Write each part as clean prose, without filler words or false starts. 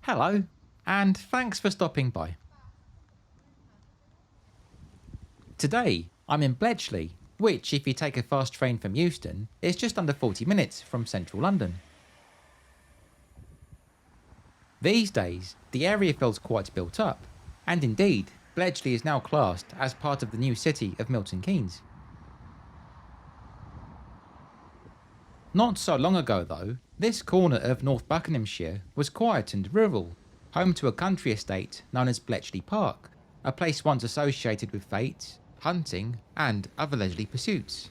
Hello, and thanks for stopping by. Today, I'm in Bletchley, which, if you take a fast train from Euston, is just under 40 minutes from central London. These days, the area feels quite built up, and indeed, Bletchley is now classed as part of the new city of Milton Keynes. Not so long ago though, this corner of North Buckinghamshire was quiet and rural, home to a country estate known as Bletchley Park, a place once associated with fete, hunting and other leisurely pursuits.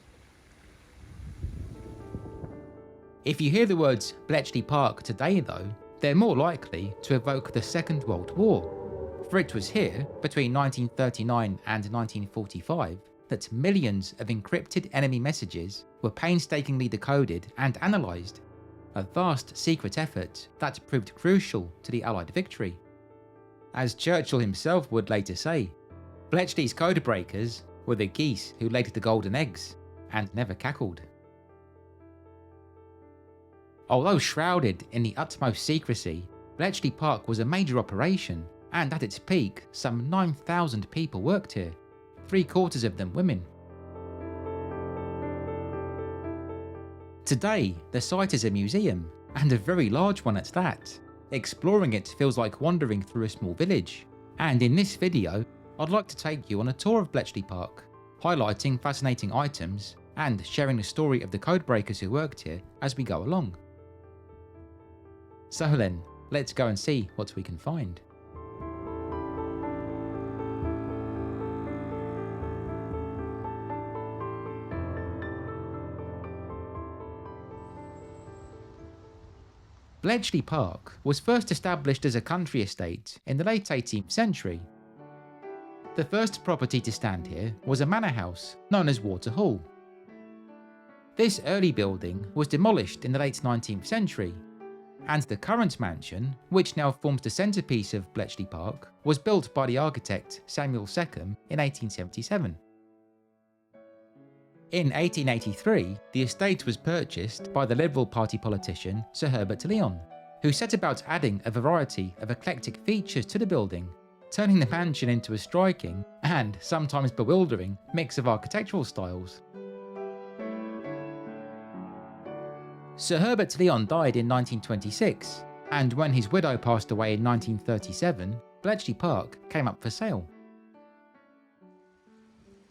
If you hear the words Bletchley Park today though, they're more likely to evoke the Second World War, for it was here, between 1939 and 1945, that millions of encrypted enemy messages were painstakingly decoded and analysed, a vast secret effort that proved crucial to the Allied victory. As Churchill himself would later say, Bletchley's codebreakers were the geese who laid the golden eggs and never cackled. Although shrouded in the utmost secrecy, Bletchley Park was a major operation, and at its peak, some 9,000 people worked here, 3/4 of them women. Today, the site is a museum, and a very large one at that. Exploring it feels like wandering through a small village, and in this video, I'd like to take you on a tour of Bletchley Park, highlighting fascinating items and sharing the story of the codebreakers who worked here as we go along. So then, let's go and see what we can find. Bletchley Park was first established as a country estate in the late 18th century. The first property to stand here was a manor house known as Water Hall. This early building was demolished in the late 19th century, and the current mansion, which now forms the centrepiece of Bletchley Park, was built by the architect Samuel Seckham in 1877. In 1883, the estate was purchased by the Liberal Party politician Sir Herbert Lyon, who set about adding a variety of eclectic features to the building, turning the mansion into a striking and sometimes bewildering mix of architectural styles. Sir Herbert Lyon died in 1926, and when his widow passed away in 1937, Bletchley Park came up for sale.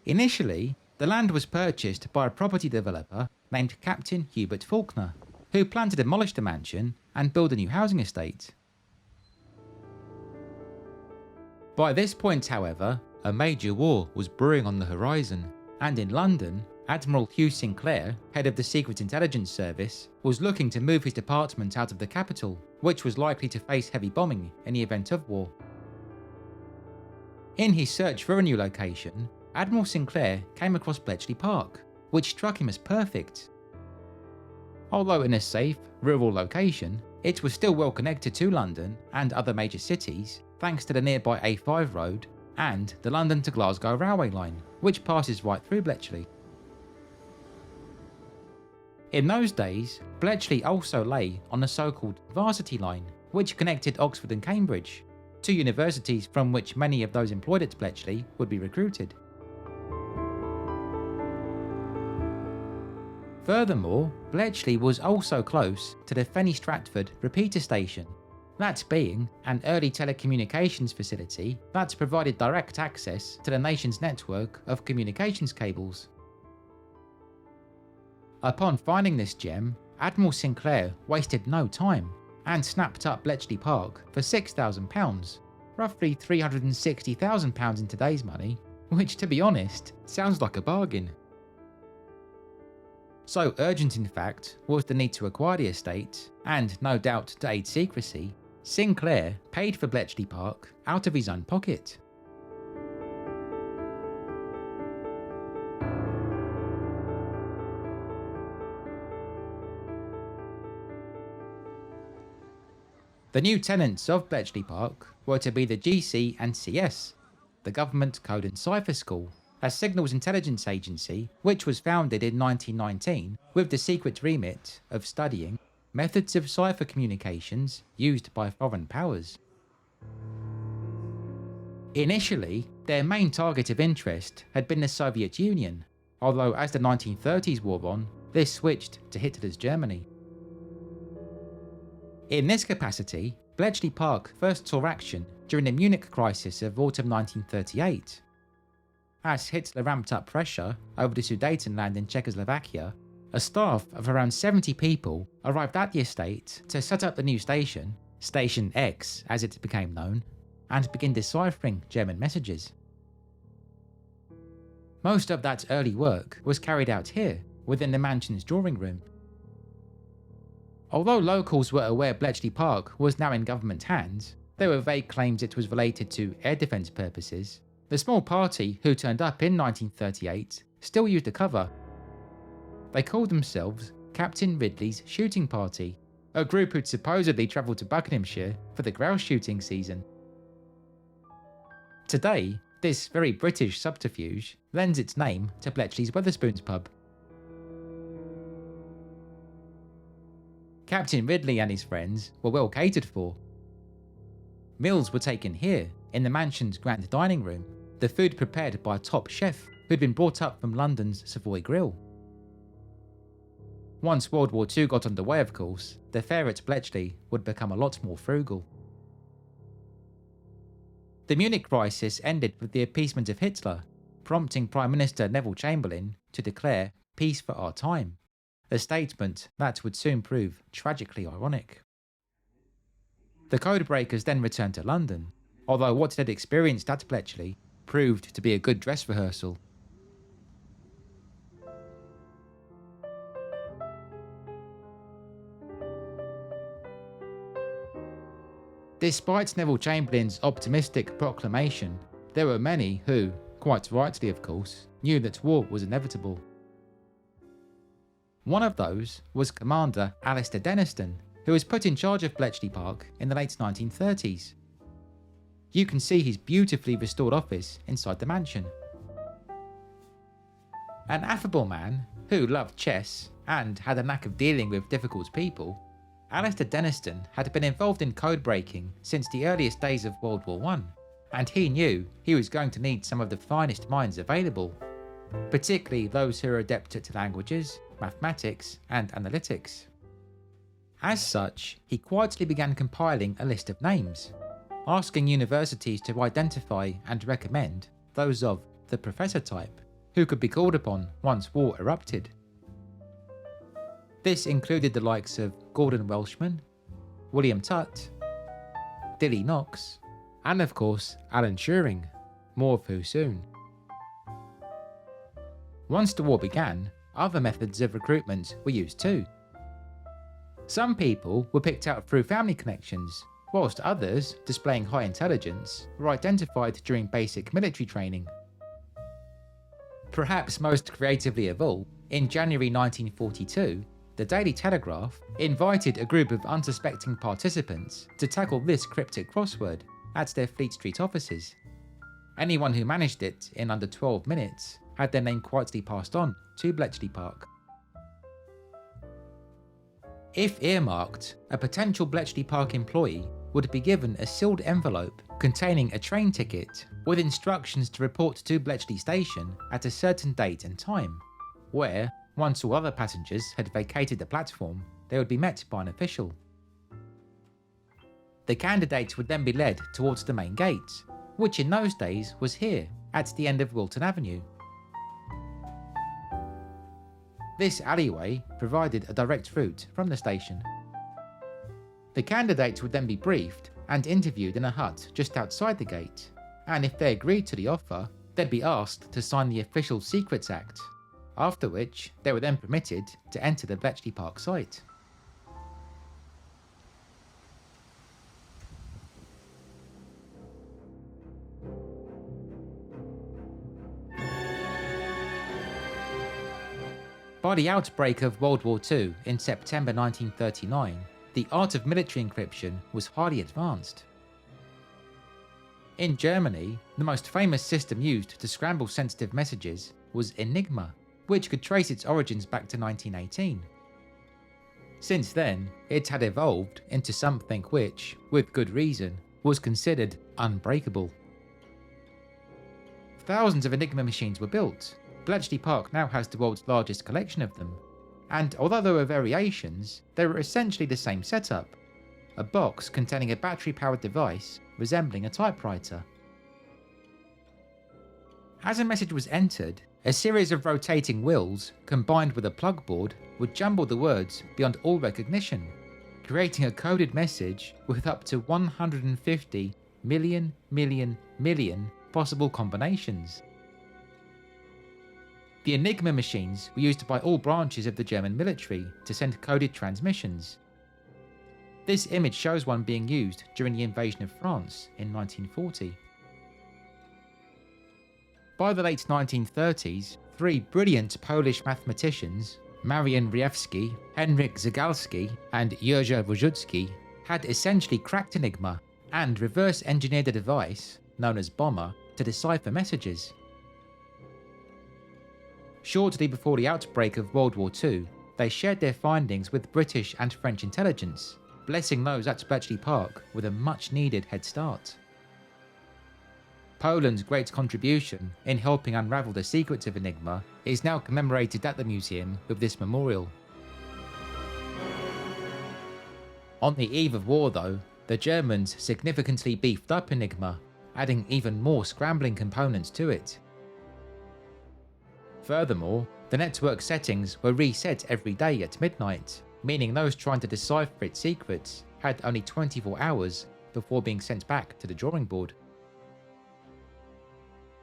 Initially, the land was purchased by a property developer named Captain Hubert Faulkner, who planned to demolish the mansion and build a new housing estate. By this point, however, a major war was brewing on the horizon, and in London, Admiral Hugh Sinclair, head of the Secret Intelligence Service, was looking to move his department out of the capital, which was likely to face heavy bombing in the event of war. In his search for a new location, Admiral Sinclair came across Bletchley Park, which struck him as perfect. Although in a safe, rural location, it was still well connected to London and other major cities thanks to the nearby A5 road and the London to Glasgow railway line, which passes right through Bletchley. In those days, Bletchley also lay on the so-called Varsity line, which connected Oxford and Cambridge, two universities from which many of those employed at Bletchley would be recruited. Furthermore, Bletchley was also close to the Fenny Stratford repeater station, that being an early telecommunications facility that provided direct access to the nation's network of communications cables. Upon finding this gem, Admiral Sinclair wasted no time and snapped up Bletchley Park for £6,000, roughly £360,000 in today's money, which to be honest, sounds like a bargain. So urgent in fact was the need to acquire the estate, and no doubt to aid secrecy, Sinclair paid for Bletchley Park out of his own pocket. The new tenants of Bletchley Park were to be the GC and CS, the Government Code Cypher School, a signals intelligence agency which was founded in 1919 with the secret remit of studying methods of cipher communications used by foreign powers. Initially, their main target of interest had been the Soviet Union, although as the 1930s wore on, this switched to Hitler's Germany. In this capacity, Bletchley Park first saw action during the Munich crisis of autumn 1938. As Hitler ramped up pressure over the Sudetenland in Czechoslovakia, a staff of around 70 people arrived at the estate to set up the new station, Station X as it became known, and begin deciphering German messages. Most of that early work was carried out here, within the mansion's drawing room. Although locals were aware Bletchley Park was now in government hands, there were vague claims it was related to air defence purposes. The small party who turned up in 1938 still used the cover. They called themselves Captain Ridley's Shooting Party, a group who'd supposedly travelled to Buckinghamshire for the grouse shooting season. Today, this very British subterfuge lends its name to Bletchley's Wetherspoons pub. Captain Ridley and his friends were well catered for. Meals were taken here, in the mansion's grand dining room, the food prepared by a top chef who'd been brought up from London's Savoy Grill. Once World War II got underway, of course, the fare at Bletchley would become a lot more frugal. The Munich crisis ended with the appeasement of Hitler, prompting Prime Minister Neville Chamberlain to declare peace for our time, a statement that would soon prove tragically ironic. The Codebreakers then returned to London, although what they'd experienced at Bletchley proved to be a good dress rehearsal. Despite Neville Chamberlain's optimistic proclamation, there were many who, quite rightly of course, knew that war was inevitable. One of those was Commander Alistair Denniston, who was put in charge of Bletchley Park in the late 1930s. You can see his beautifully restored office inside the mansion. An affable man who loved chess and had a knack of dealing with difficult people, Alistair Denniston had been involved in code breaking since the earliest days of World War I, and he knew he was going to need some of the finest minds available, particularly those who are adept at languages, mathematics, and analytics. As such, he quietly began compiling a list of names, asking universities to identify and recommend those of the professor type, who could be called upon once war erupted. This included the likes of Gordon Welchman, William Tutt, Dilly Knox, and of course Alan Turing, more of who soon. Once the war began, other methods of recruitment were used too. Some people were picked out through family connections, whilst others, displaying high intelligence, were identified during basic military training. Perhaps most creatively of all, in January 1942, the Daily Telegraph invited a group of unsuspecting participants to tackle this cryptic crossword at their Fleet Street offices. Anyone who managed it in under 12 minutes had their name quietly passed on to Bletchley Park. If earmarked, a potential Bletchley Park employee would be given a sealed envelope containing a train ticket with instructions to report to Bletchley Station at a certain date and time, where, once all other passengers had vacated the platform, they would be met by an official. The candidates would then be led towards the main gate, which in those days was here, at the end of Wilton Avenue. This alleyway provided a direct route from the station. The candidates would then be briefed and interviewed in a hut just outside the gate, and if they agreed to the offer, they'd be asked to sign the Official Secrets Act, after which they were then permitted to enter the Bletchley Park site. By the outbreak of World War II in September 1939, the art of military encryption was highly advanced. In Germany, the most famous system used to scramble sensitive messages was Enigma, which could trace its origins back to 1918. Since then, it had evolved into something which, with good reason, was considered unbreakable. Thousands of Enigma machines were built. Bletchley Park now has the world's largest collection of them, and although there were variations, they were essentially the same setup: a box containing a battery-powered device resembling a typewriter. As a message was entered, a series of rotating wheels, combined with a plug board, would jumble the words beyond all recognition, creating a coded message with up to 150 million possible combinations. The Enigma machines were used by all branches of the German military to send coded transmissions. This image shows one being used during the invasion of France in 1940. By the late 1930s, three brilliant Polish mathematicians, Marian Rejewski, Henryk Zygalski, and Jerzy Wojcicki, had essentially cracked Enigma and reverse-engineered a device, known as Bombe, to decipher messages. Shortly before the outbreak of World War II, they shared their findings with British and French intelligence, blessing those at Bletchley Park with a much-needed head start. Poland's great contribution in helping unravel the secrets of Enigma is now commemorated at the museum with this memorial. On the eve of war though, the Germans significantly beefed up Enigma, adding even more scrambling components to it. Furthermore, the network settings were reset every day at midnight, meaning those trying to decipher its secrets had only 24 hours before being sent back to the drawing board.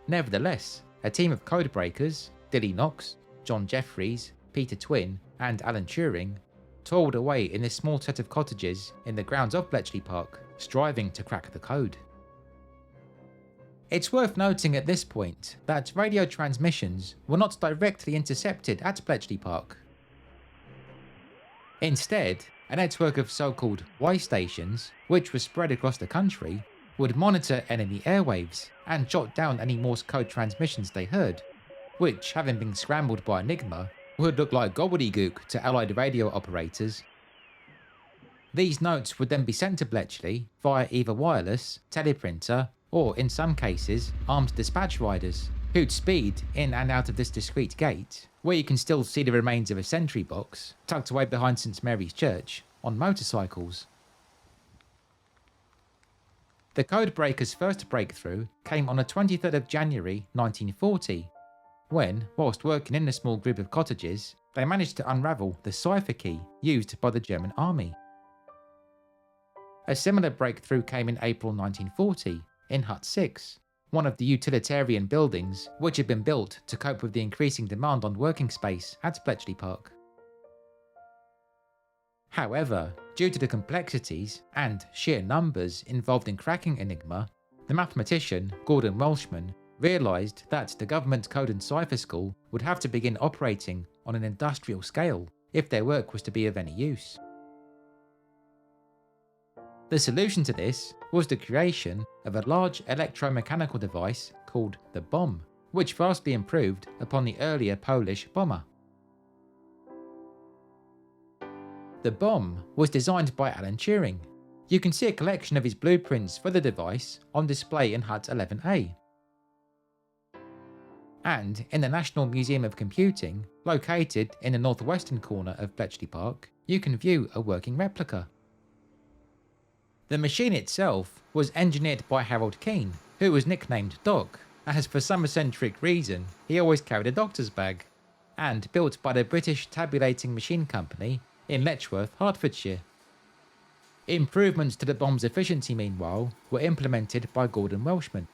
Nevertheless, a team of codebreakers, Dilly Knox, John Jeffries, Peter Twin, and Alan Turing, toiled away in a small set of cottages in the grounds of Bletchley Park, striving to crack the code. It's worth noting at this point that radio transmissions were not directly intercepted at Bletchley Park. Instead, a network of so-called Y stations, which was spread across the country, would monitor enemy airwaves and jot down any Morse code transmissions they heard, which, having been scrambled by Enigma, would look like gobbledygook to Allied radio operators. These notes would then be sent to Bletchley via either wireless, teleprinter, or in some cases, armed dispatch riders, who'd speed in and out of this discreet gate, where you can still see the remains of a sentry box, tucked away behind St Mary's Church, on motorcycles. The Codebreakers' first breakthrough came on the 23rd of January 1940, when, whilst working in a small group of cottages, they managed to unravel the cipher key used by the German army. A similar breakthrough came in April 1940, in Hut 6, one of the utilitarian buildings which had been built to cope with the increasing demand on working space at Bletchley Park. However, due to the complexities and sheer numbers involved in cracking Enigma, the mathematician Gordon Welchman realised that the Government Code Cypher School would have to begin operating on an industrial scale if their work was to be of any use. The solution to this was the creation of a large electromechanical device called the Bombe, which vastly improved upon the earlier Polish Bombe. The Bombe was designed by Alan Turing. You can see a collection of his blueprints for the device on display in Hut 11A. And in the National Museum of Computing, located in the northwestern corner of Bletchley Park, you can view a working replica. The machine itself was engineered by Harold Keane, who was nicknamed Doc, as for some eccentric reason he always carried a doctor's bag, and built by the British Tabulating Machine Company in Letchworth, Hertfordshire. Improvements to the Bombe's efficiency, meanwhile, were implemented by Gordon Welchman.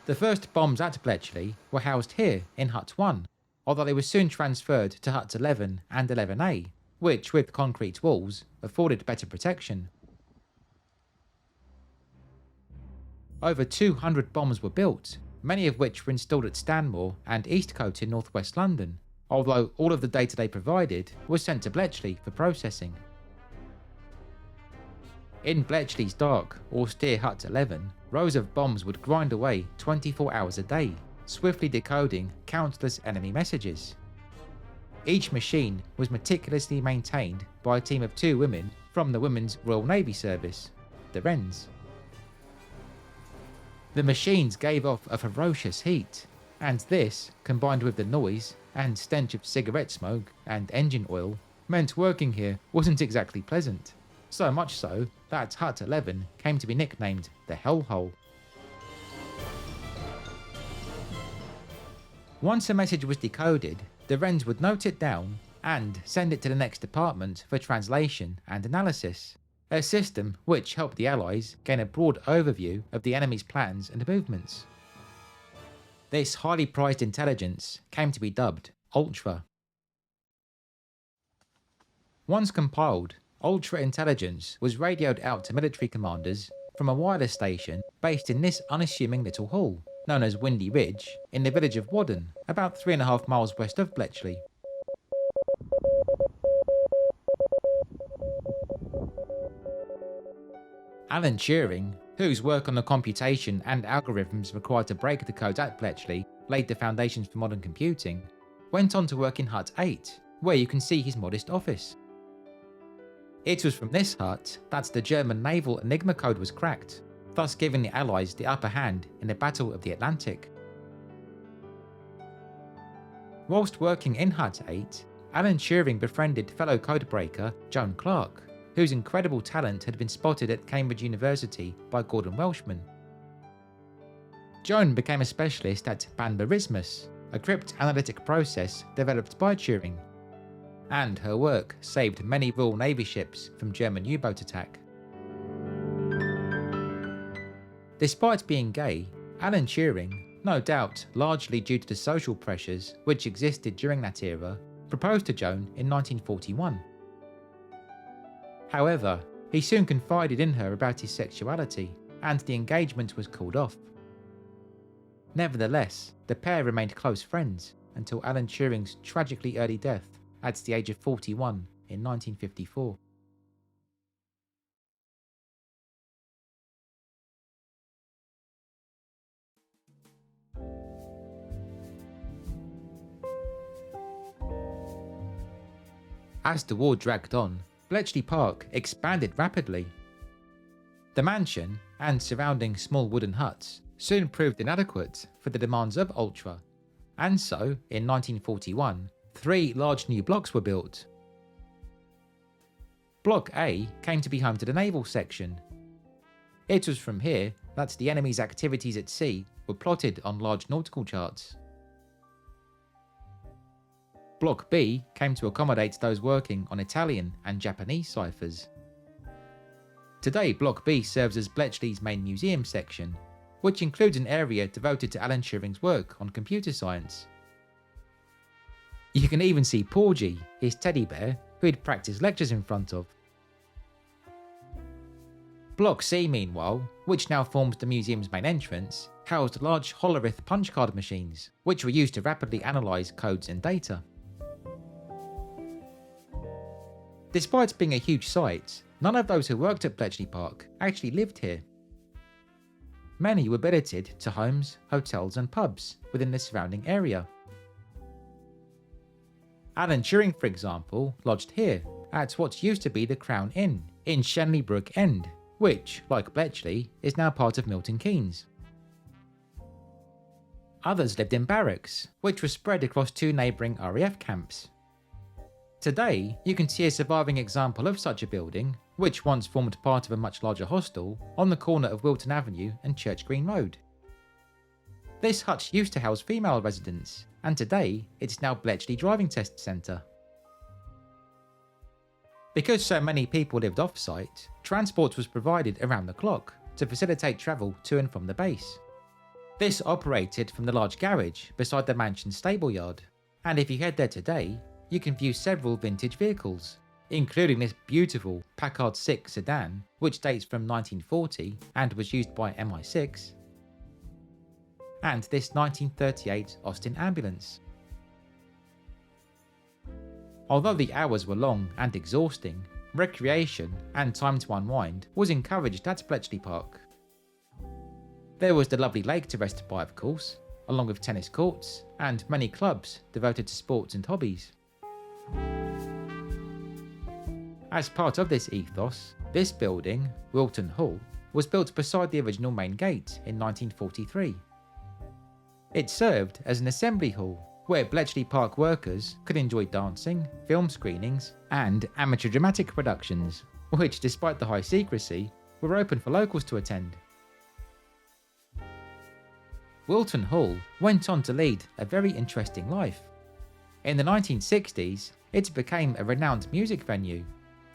The first bombs at Bletchley were housed here in Hut 1, although they were soon transferred to Huts 11 and 11A, which, with concrete walls, afforded better protection. Over 200 bombs were built, many of which were installed at Stanmore and Eastcote in northwest London, although all of the data they provided was sent to Bletchley for processing. In Bletchley's dark, austere Hut 11, rows of bombs would grind away 24 hours a day, swiftly decoding countless enemy messages. Each machine was meticulously maintained by a team of 2 women from the Women's Royal Navy Service, the Wrens. The machines gave off a ferocious heat, and this, combined with the noise and stench of cigarette smoke and engine oil, meant working here wasn't exactly pleasant. So much so that Hut 11 came to be nicknamed the Hellhole. Once a message was decoded, the Wrens would note it down and send it to the next department for translation and analysis, a system which helped the Allies gain a broad overview of the enemy's plans and movements. This highly prized intelligence came to be dubbed Ultra. Once compiled, Ultra intelligence was radioed out to military commanders from a wireless station based in this unassuming little hall, known as Windy Ridge, in the village of Wadden, about 3.5 miles west of Bletchley. Alan Turing, whose work on the computation and algorithms required to break the codes at Bletchley laid the foundations for modern computing, went on to work in Hut 8, where you can see his modest office. It was from this hut that the German naval Enigma code was cracked, thus giving the Allies the upper hand in the Battle of the Atlantic. Whilst working in Hut 8, Alan Turing befriended fellow codebreaker Joan Clarke, whose incredible talent had been spotted at Cambridge University by Gordon Welchman. Joan became a specialist at Bombe, a cryptanalytic process developed by Turing, and her work saved many Royal Navy ships from German U-boat attack. Despite being gay, Alan Turing, no doubt largely due to the social pressures which existed during that era, proposed to Joan in 1941. However, he soon confided in her about his sexuality, and the engagement was called off. Nevertheless, the pair remained close friends until Alan Turing's tragically early death at the age of 41 in 1954. As the war dragged on, Bletchley Park expanded rapidly. The mansion and surrounding small wooden huts soon proved inadequate for the demands of Ultra, and so, in 1941, 3 large new blocks were built. Block A came to be home to the naval section. It was from here that the enemy's activities at sea were plotted on large nautical charts. Block B came to accommodate those working on Italian and Japanese ciphers. Today, Block B serves as Bletchley's main museum section, which includes an area devoted to Alan Turing's work on computer science. You can even see Porgy, his teddy bear, who he'd practiced lectures in front of. Block C, meanwhile, which now forms the museum's main entrance, housed large holorith punch card machines, which were used to rapidly analyse codes and data. Despite being a huge site, none of those who worked at Bletchley Park actually lived here. Many were billeted to homes, hotels and pubs within the surrounding area. Alan Turing, for example, lodged here, at what used to be the Crown Inn in Shenley Brook End, which, like Bletchley, is now part of Milton Keynes. Others lived in barracks, which were spread across 2 neighbouring RAF camps. Today, you can see a surviving example of such a building, which once formed part of a much larger hostel, on the corner of Wilton Avenue and Church Green Road. This hutch used to house female residents, and today it's now Bletchley Driving Test Centre. Because so many people lived off-site, transport was provided around the clock to facilitate travel to and from the base. This operated from the large garage beside the mansion's stable yard, and if you head there today, you can view several vintage vehicles, including this beautiful Packard 6 sedan, which dates from 1940 and was used by MI6, and this 1938 Austin ambulance. Although the hours were long and exhausting, recreation and time to unwind was encouraged at Bletchley Park. There was the lovely lake to rest by, of course, along with tennis courts and many clubs devoted to sports and hobbies. As part of this ethos, this building, Wilton Hall, was built beside the original main gate in 1943. It served as an assembly hall where Bletchley Park workers could enjoy dancing, film screenings, and amateur dramatic productions, which, despite the high secrecy, were open for locals to attend. Wilton Hall went on to lead a very interesting life. In the 1960s, it became a renowned music venue.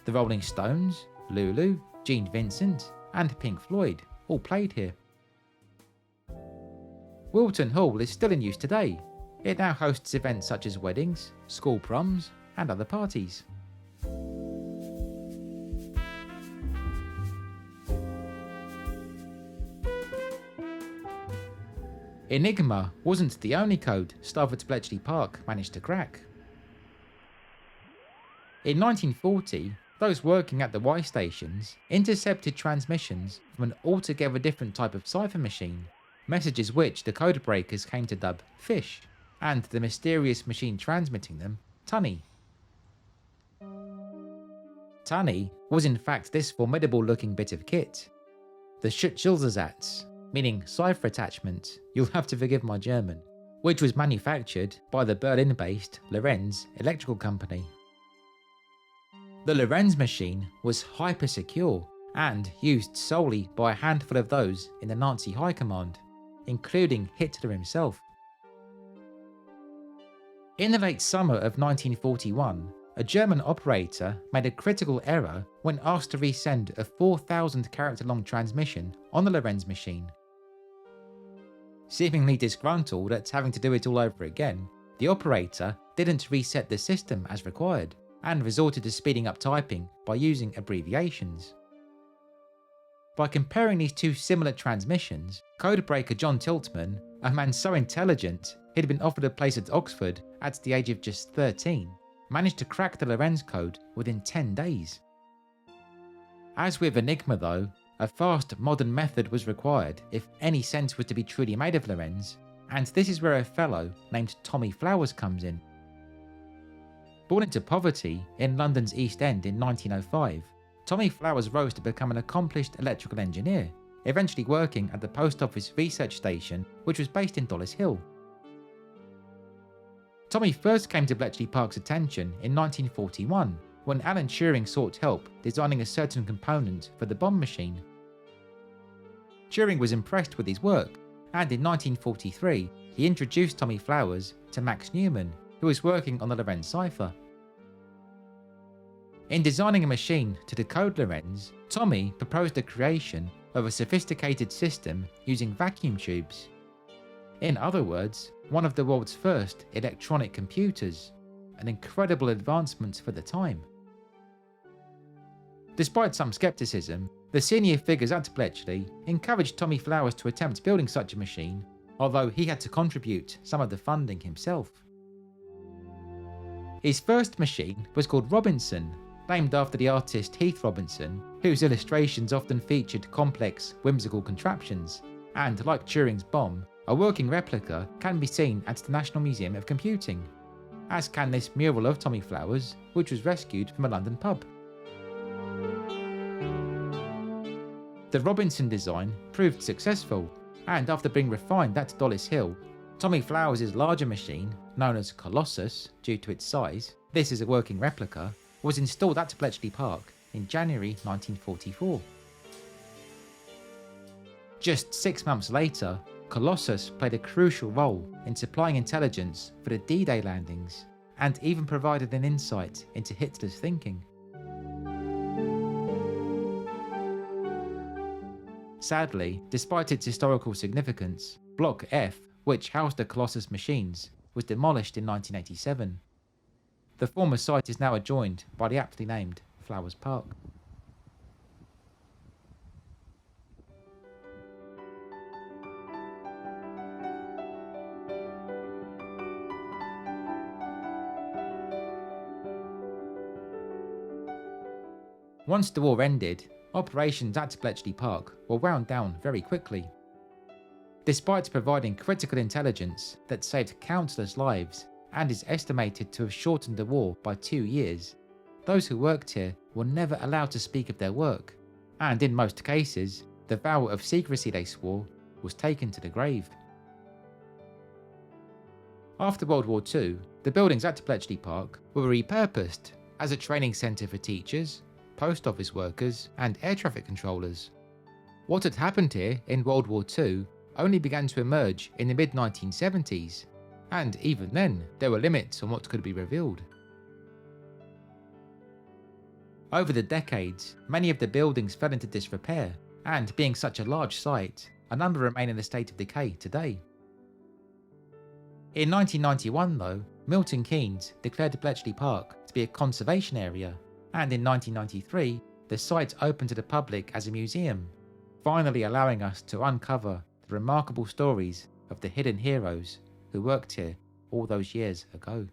The Rolling Stones, Lulu, Gene Vincent, and Pink Floyd all played here. Wilton Hall is still in use today. It now hosts events such as weddings, school proms, and other parties. Enigma wasn't the only code staff at Bletchley Park managed to crack. In 1940, those working at the Y stations intercepted transmissions from an altogether different type of cipher machine, messages which the Codebreakers came to dub Fish, and the mysterious machine transmitting them, Tunny. Tunny was in fact this formidable looking bit of kit. The Schutzelsatz, meaning cipher attachment, you'll have to forgive my German, which was manufactured by the Berlin-based Lorenz electrical company. The Lorenz machine was hyper-secure and used solely by a handful of those in the Nazi high command, including Hitler himself. In the late summer of 1941, a German operator made a critical error when asked to resend a 4,000 character long transmission on the Lorenz machine. Seemingly disgruntled at having to do it all over again, the operator didn't reset the system as required and resorted to speeding up typing by using abbreviations. By comparing these two similar transmissions, codebreaker John Tiltman, a man so intelligent he'd been offered a place at Oxford at the age of just 13, managed to crack the Lorenz code within 10 days. As with Enigma though, a fast modern method was required if any sense was to be truly made of Lorenz, and this is where a fellow named Tommy Flowers comes in. Born into poverty in London's East End in 1905, Tommy Flowers rose to become an accomplished electrical engineer, eventually working at the Post Office Research Station, which was based in Dollis Hill. Tommy first came to Bletchley Park's attention in 1941 when Alan Turing sought help designing a certain component for the Bombe machine. Turing was impressed with his work, and in 1943 he introduced Tommy Flowers to Max Newman, who was working on the Lorenz cipher. In designing a machine to decode Lorenz, Tommy proposed the creation of a sophisticated system using vacuum tubes. In other words, one of the world's first electronic computers, an incredible advancement for the time. Despite some skepticism, the senior figures at Bletchley encouraged Tommy Flowers to attempt building such a machine, although he had to contribute some of the funding himself. His first machine was called Robinson, named after the artist Heath Robinson, whose illustrations often featured complex, whimsical contraptions, and like Turing's Bombe, a working replica can be seen at the National Museum of Computing, as can this mural of Tommy Flowers, which was rescued from a London pub. The Robinson design proved successful, and after being refined at Dollis Hill, Tommy Flowers' larger machine, known as Colossus due to its size, this is a working replica, was installed at Bletchley Park in January 1944. Just 6 months later, Colossus played a crucial role in supplying intelligence for the D-Day landings, and even provided an insight into Hitler's thinking. Sadly, despite its historical significance, Block F, which housed the Colossus machines, was demolished in 1987. The former site is now adjoined by the aptly named Flowers Park. Once the war ended, operations at Bletchley Park were wound down very quickly. Despite providing critical intelligence that saved countless lives and is estimated to have shortened the war by 2 years. Those who worked here were never allowed to speak of their work, and in most cases, the vow of secrecy they swore was taken to the grave. After World War II, the buildings at Bletchley Park were repurposed as a training centre for teachers, post office workers, and air traffic controllers. What had happened here in World War II only began to emerge in the mid-1970s, and even then, there were limits on what could be revealed. Over the decades, many of the buildings fell into disrepair, and being such a large site, a number remain in a state of decay today. In 1991 though, Milton Keynes declared Bletchley Park to be a conservation area, and in 1993, the site opened to the public as a museum, finally allowing us to uncover the remarkable stories of the hidden heroes who worked here all those years ago.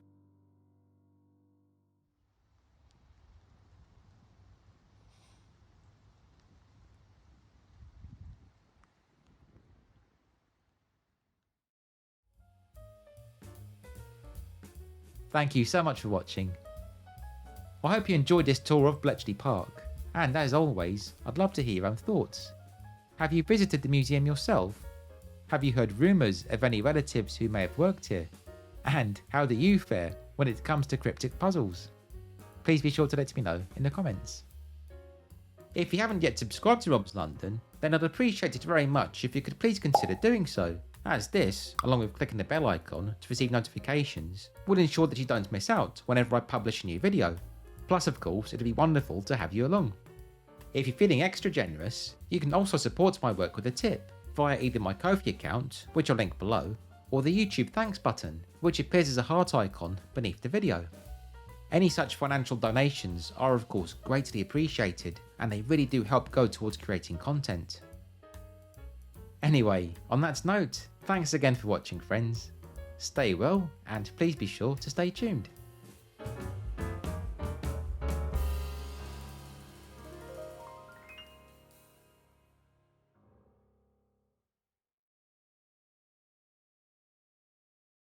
Thank you so much for watching. I hope you enjoyed this tour of Bletchley Park, and as always, I'd love to hear your own thoughts. Have you visited the museum yourself? Have you heard rumours of any relatives who may have worked here? And how do you fare when it comes to cryptic puzzles? Please be sure to let me know in the comments. If you haven't yet subscribed to Robslondon, then I'd appreciate it very much if you could please consider doing so, as this, along with clicking the bell icon to receive notifications, will ensure that you don't miss out whenever I publish a new video. Plus of course, it'd be wonderful to have you along. If you're feeling extra generous, you can also support my work with a tip via either my Ko-fi account, which I'll link below, or the YouTube thanks button, which appears as a heart icon beneath the video. Any such financial donations are of course greatly appreciated, and they really do help go towards creating content. Anyway, on that note, thanks again for watching friends. Stay well, and please be sure to stay tuned.